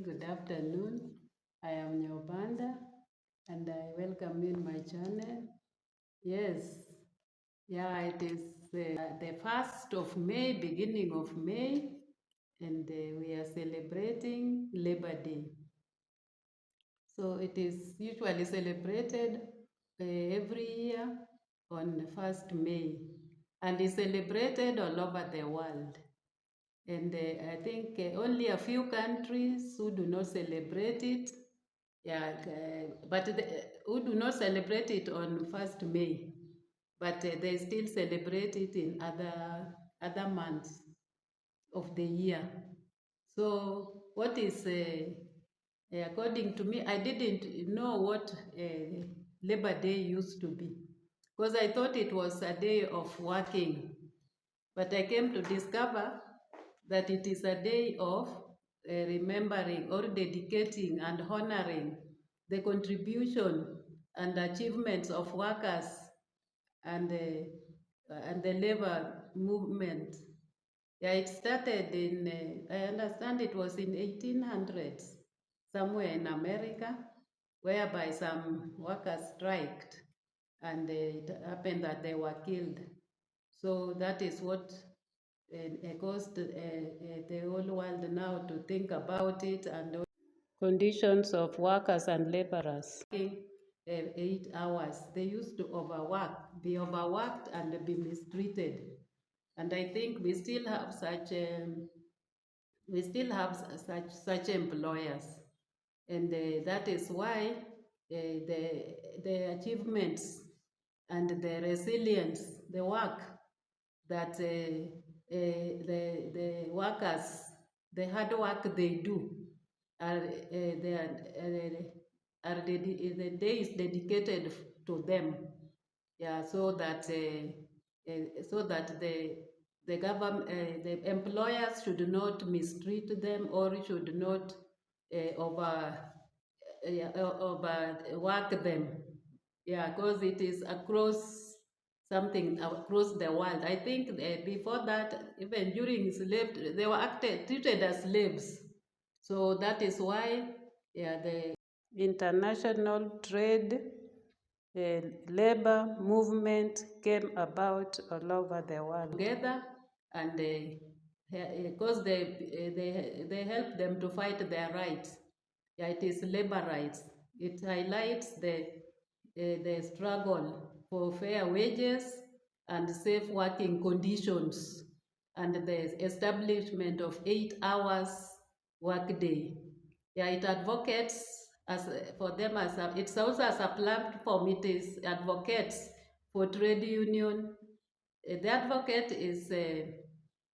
good afternoon. I am Nyobanda and I welcome you in my channel. Yes, yeah, it is the 1st of May, beginning of May, and we are celebrating Labor Day. So it is usually celebrated every year on 1st May and is celebrated all over the world. And I think only a few countries who do not celebrate it, yeah, but who do not celebrate it on 1st May, but they still celebrate it in other months of the year. So what is, according to me, I didn't know what Labor Day used to be, because I thought it was a day of working, but I came to discover that it is a day of remembering or dedicating and honoring the contribution and achievements of workers and the labor movement. Yeah, it started in, I understand it was in 1800s, somewhere in America, whereby some workers striked and it happened that they were killed. So that is what caused the whole world now to think about it and conditions of workers and laborers. Working 8 hours, they used to be overworked and be mistreated. And I think we still have such employers, and that is why the achievements and the resilience, the work that the workers, the hard work they do, they the day is dedicated to them. Yeah, so that the government, the employers should not mistreat them or should not overwork them. Yeah, because it is across something across the world. I think before that, even during slave, they were treated as slaves. So that is why, yeah, the international trade labor movement came about all over the world together, and because they help them to fight their rights. Yeah, it is labor rights. It highlights the struggle for fair wages and safe working conditions and the establishment of 8 hours workday. Yeah, it advocates as for them as it's also as a platform. It is advocates for trade union. The advocate is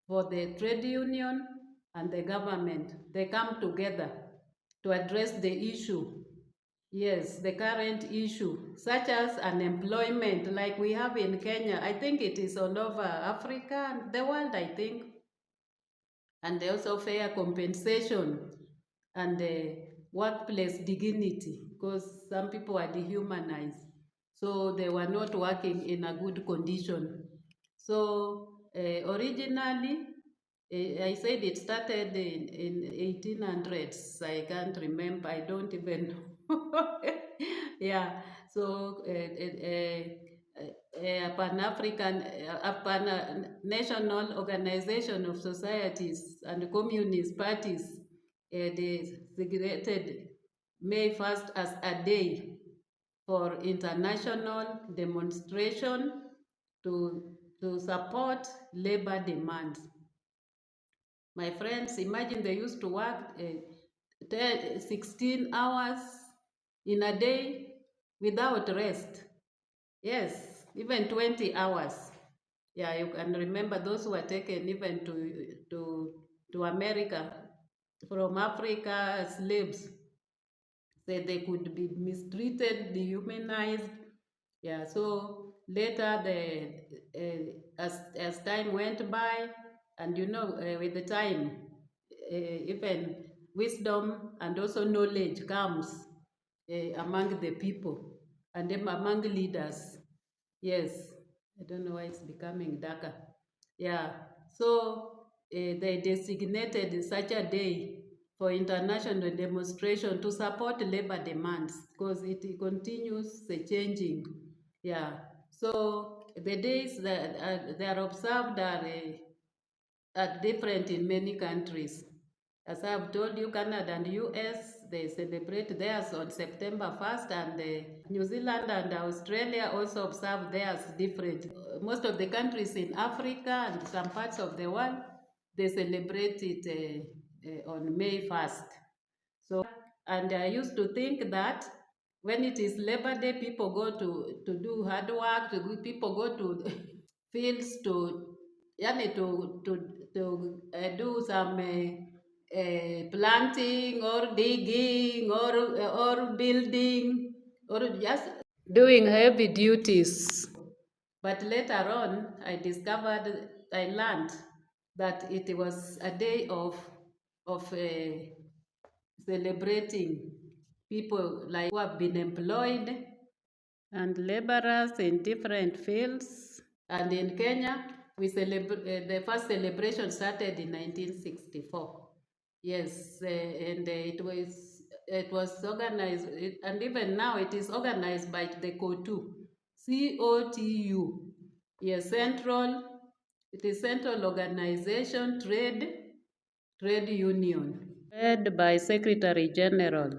for the trade union and the government. They come together to address the issue. Yes, the current issue, such as unemployment, like we have in Kenya. I think it is all over Africa and the world, I think. And also fair compensation and workplace dignity, because some people are dehumanized. So they were not working in a good condition. So originally, I said it started in 1800s. I can't remember. I don't even know. Yeah. So Pan-African, Pan-National Organization of Societies and Communist Parties, they designated May 1st as a day for international demonstration to support labor demands. My friends, imagine they used to work 16 hours in a day without rest. Yes, even 20 hours. Yeah, you can remember those who were taken even to America from Africa as slaves. Said they could be mistreated, dehumanized. Yeah, so later as time went by, and with the time, even wisdom and also knowledge comes among the people and among leaders. Yes, I don't know why it's becoming darker. Yeah, so they designated such a day for international demonstration to support labor demands because it continues changing. Yeah. So the days that they are observed are different in many countries. As I've told you, Canada and US, they celebrate theirs on September 1st, and New Zealand and Australia also observe theirs different. Most of the countries in Africa and some parts of the world, they celebrate it on May 1st. So, and I used to think that when it is Labor Day, people go to do hard work, people go to fields to, yani to do some planting or digging or building or just doing heavy duties. But later on, I learned that it was a day of celebrating people like who have been employed and laborers in different fields. And in Kenya, we celebrate the first celebration started in 1964. Yes, and it was organized, and even now it is organized by the COTU, COTU. Yes, it is Central Organization Trade Union, led by Secretary General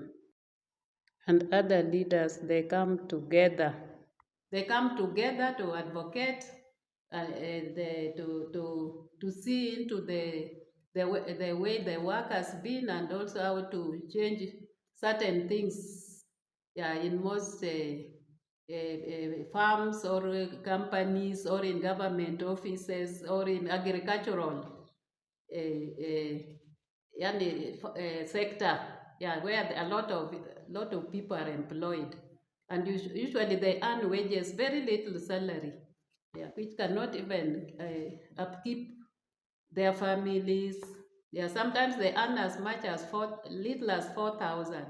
and other leaders. They come together to advocate to see into the way the work has been, and also how to change certain things, yeah, in most farms or companies or in government offices or in agricultural sector, yeah, where a lot of people are employed, and usually they earn wages, very little salary, yeah, which cannot even upkeep their families. Yeah, sometimes they earn as much as little as 4,000,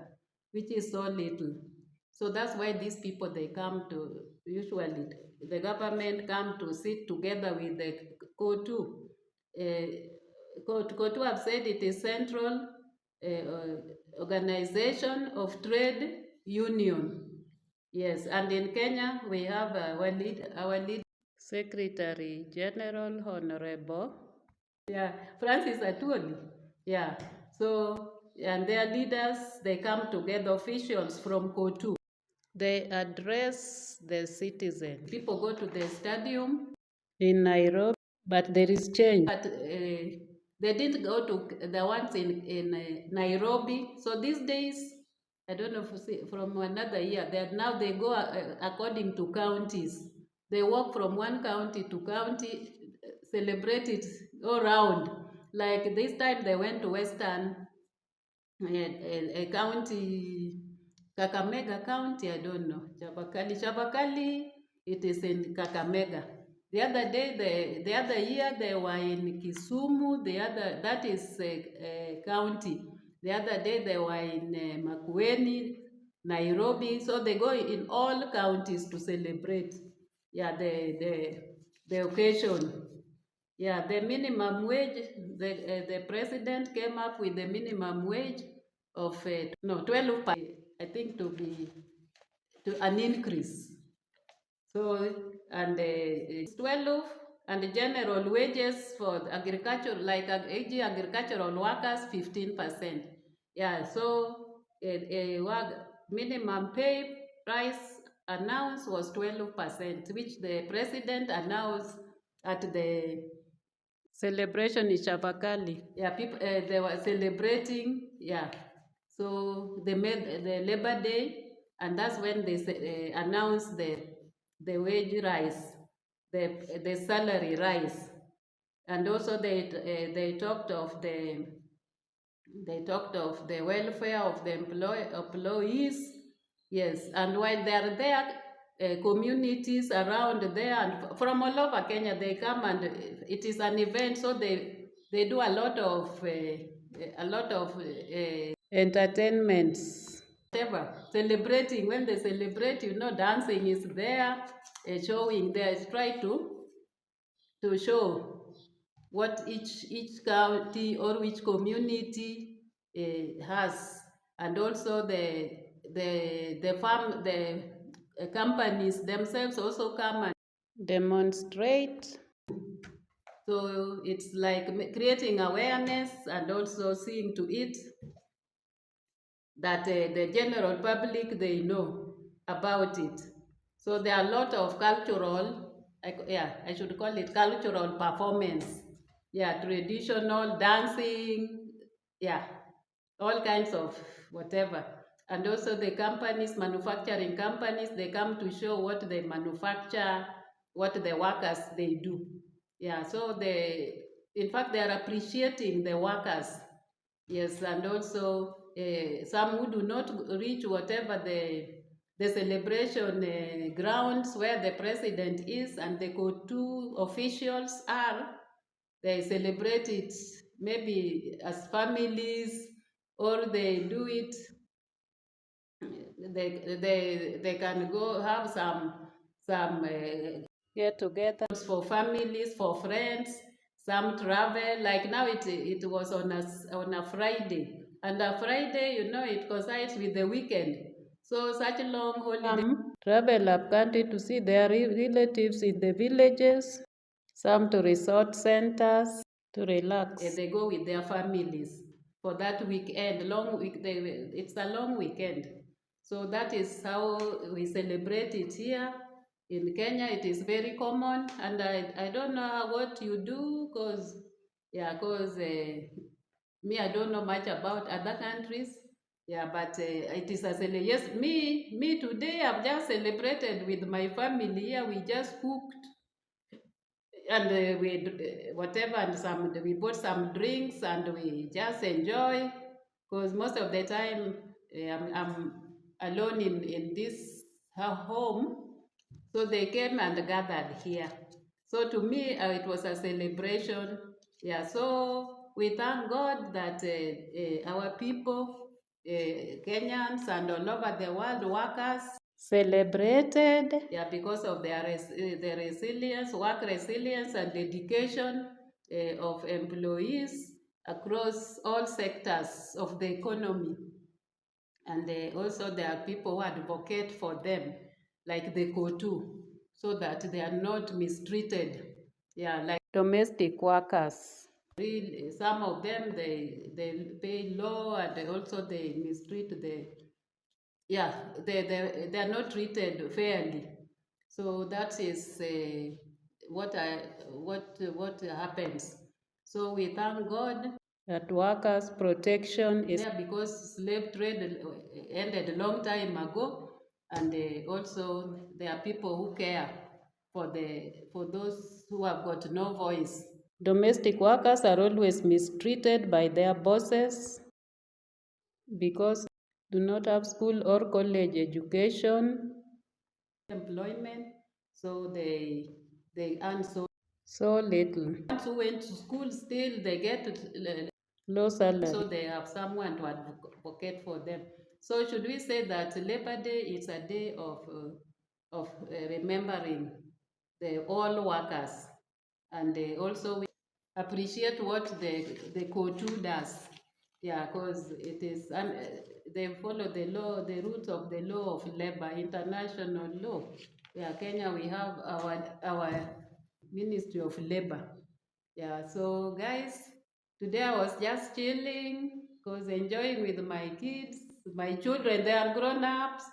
which is so little. So that's why these people, they come to, usually the government come to sit together with the COTU. COTU have said it is Central Organization of Trade Union. Yes, and in Kenya we have our lead Secretary General Honorable, yeah, Francis Atwoli. Yeah. So, and their leaders, they come together, officials from COTU. They address the citizens. People go to the stadium in Nairobi, but there is change. But they didn't go to the ones in Nairobi. So these days, I don't know if you see, from another year, now they go according to counties. They walk from one county to county, celebrate it all around. Like this time they went to Western a county, Kakamega County, I don't know, Chabakali, it is in Kakamega. The other day, the other year, they were in Kisumu, that is a county. The other day, they were in Makueni, Nairobi. So they go in all counties to celebrate, yeah, the occasion. Yeah, the minimum wage, the president came up with the minimum wage of, 12, I think, to an increase. So, and it's 12, and the general wages for the agriculture, like agricultural workers, 15%. Yeah, so minimum pay price announced was 12%, which the president announced at the celebration in Chavakali. Yeah, people they were celebrating. Yeah, so they made the Labor Day, and that's when they announced the wage rise, the salary rise, and also they talked of the welfare of the employees. Yes, and while they are there, communities around there and from all over Kenya, they come, and it is an event, so they do a lot of entertainments, whatever, celebrating. When they celebrate, dancing is there, showing there, try to show what each county or which community has, and also the companies themselves also come and demonstrate. So it's like creating awareness and also seeing to it that the general public, they know about it. So there are a lot of cultural, I should call it cultural performance. Yeah, traditional dancing, yeah, all kinds of whatever. And also the companies, manufacturing companies, they come to show what they manufacture, what the workers they do. Yeah, so in fact, they are appreciating the workers. Yes, and also some who do not reach whatever the celebration grounds where the president is and the COTU officials are, they celebrate it maybe as families, or they do it, they can go have some get together for families, for friends. Some travel, like now it was on a Friday, and a Friday, it coincides with the weekend. So such a long holiday. Some travel up country to see their relatives in the villages, some to resort centers to relax. They go with their families for that weekend, long week. It's a long weekend. So that is how we celebrate it here. In Kenya, it is very common, and I don't know what you do, because me, I don't know much about other countries. Yeah, but it is yes, me today I've just celebrated with my family here. We just cooked, and whatever, and we bought some drinks, and we just enjoy, because most of the time I'm alone in this home. So they came and gathered here. So to me, it was a celebration. Yeah, so we thank God that our people, Kenyans and all over the world, workers, celebrated. Yeah, because of their resilience, work resilience, and dedication of employees across all sectors of the economy. And also there are people who advocate for them, like the COTU, so that they are not mistreated. Yeah, like domestic workers. Really, some of them, they pay low, and also they mistreat yeah, they are not treated fairly. So that is what happens. So we thank God that workers' protection is there, because slave trade ended a long time ago, and also there are people who care for those who have got no voice. Domestic workers are always mistreated by their bosses because do not have school or college education, employment, so they earn so little. Ones who went to school, still they get low salary, so they have someone to advocate for them. So should we say that Labor Day is a day of remembering all workers, and also we appreciate what the COTU does. Yeah, because it is, and they follow the law, the rules of the law of labor, international law. Yeah, Kenya, we have our Ministry of Labor. Yeah, so guys, today I was just chilling, because enjoying with my kids, my children, they are grown ups,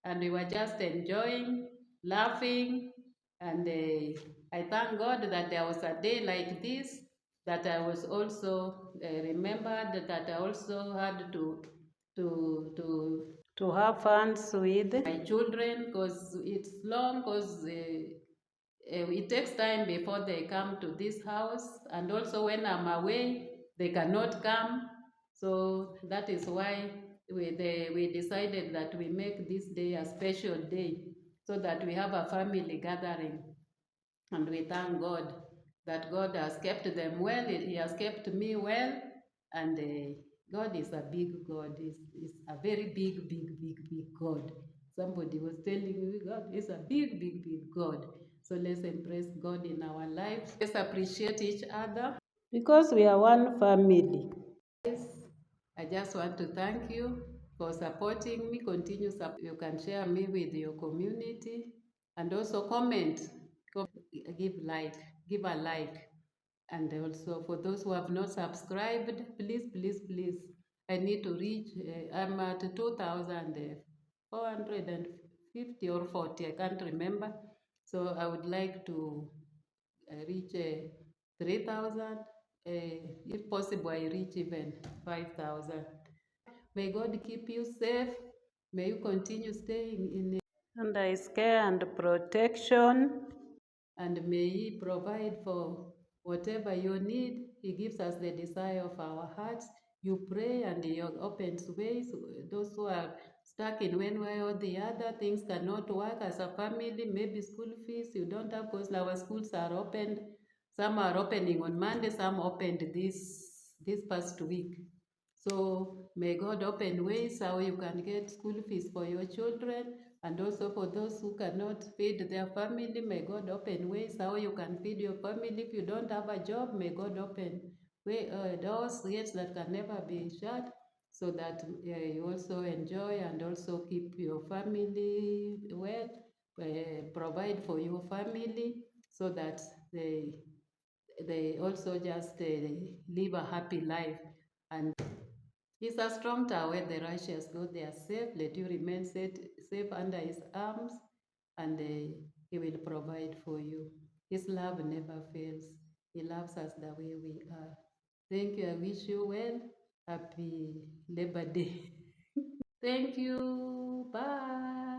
and we were just enjoying, laughing, and I thank God that there was a day like this, that I was also remembered, that I also had to have fun with my children, because it's long, because it takes time before they come to this house, and also when I'm away, they cannot come. So that is why we decided that we make this day a special day, so that we have a family gathering. And we thank God that God has kept them well. He has kept me well. And God is a big God. Is a very big God. Somebody was telling me God is a big God. So let's embrace God in our lives. Let's appreciate each other, because we are one family. Yes, I just want to thank you for supporting me. Continue you can share me with your community and also comment, give like, give a like. And also for those who have not subscribed, please, I need to reach, I'm at 2,450 or 40, I can't remember. So I would like to reach 3,000. If possible, I reach even 5,000. May God keep you safe. May you continue staying in under His care and protection. And may He provide for whatever you need. He gives us the desire of our hearts. You pray and He opens ways. Those who are stuck in one way or the other, things cannot work as a family, maybe school fees you don't have because our schools are opened. Some are opening on Monday, some opened this past week. So may God open ways how you can get school fees for your children, and also for those who cannot feed their family, may God open ways how you can feed your family. If you don't have a job, may God open doors, gates that can never be shut, so that you also enjoy and also keep your family well, provide for your family, so that they also just live a happy life. And He's a strong tower where the righteous go, they are safe. Let you remain safe under His arms, and He will provide for you. His love never fails. He loves us the way we are. Thank you. I wish you well. Happy Labor Day. Thank you. Bye.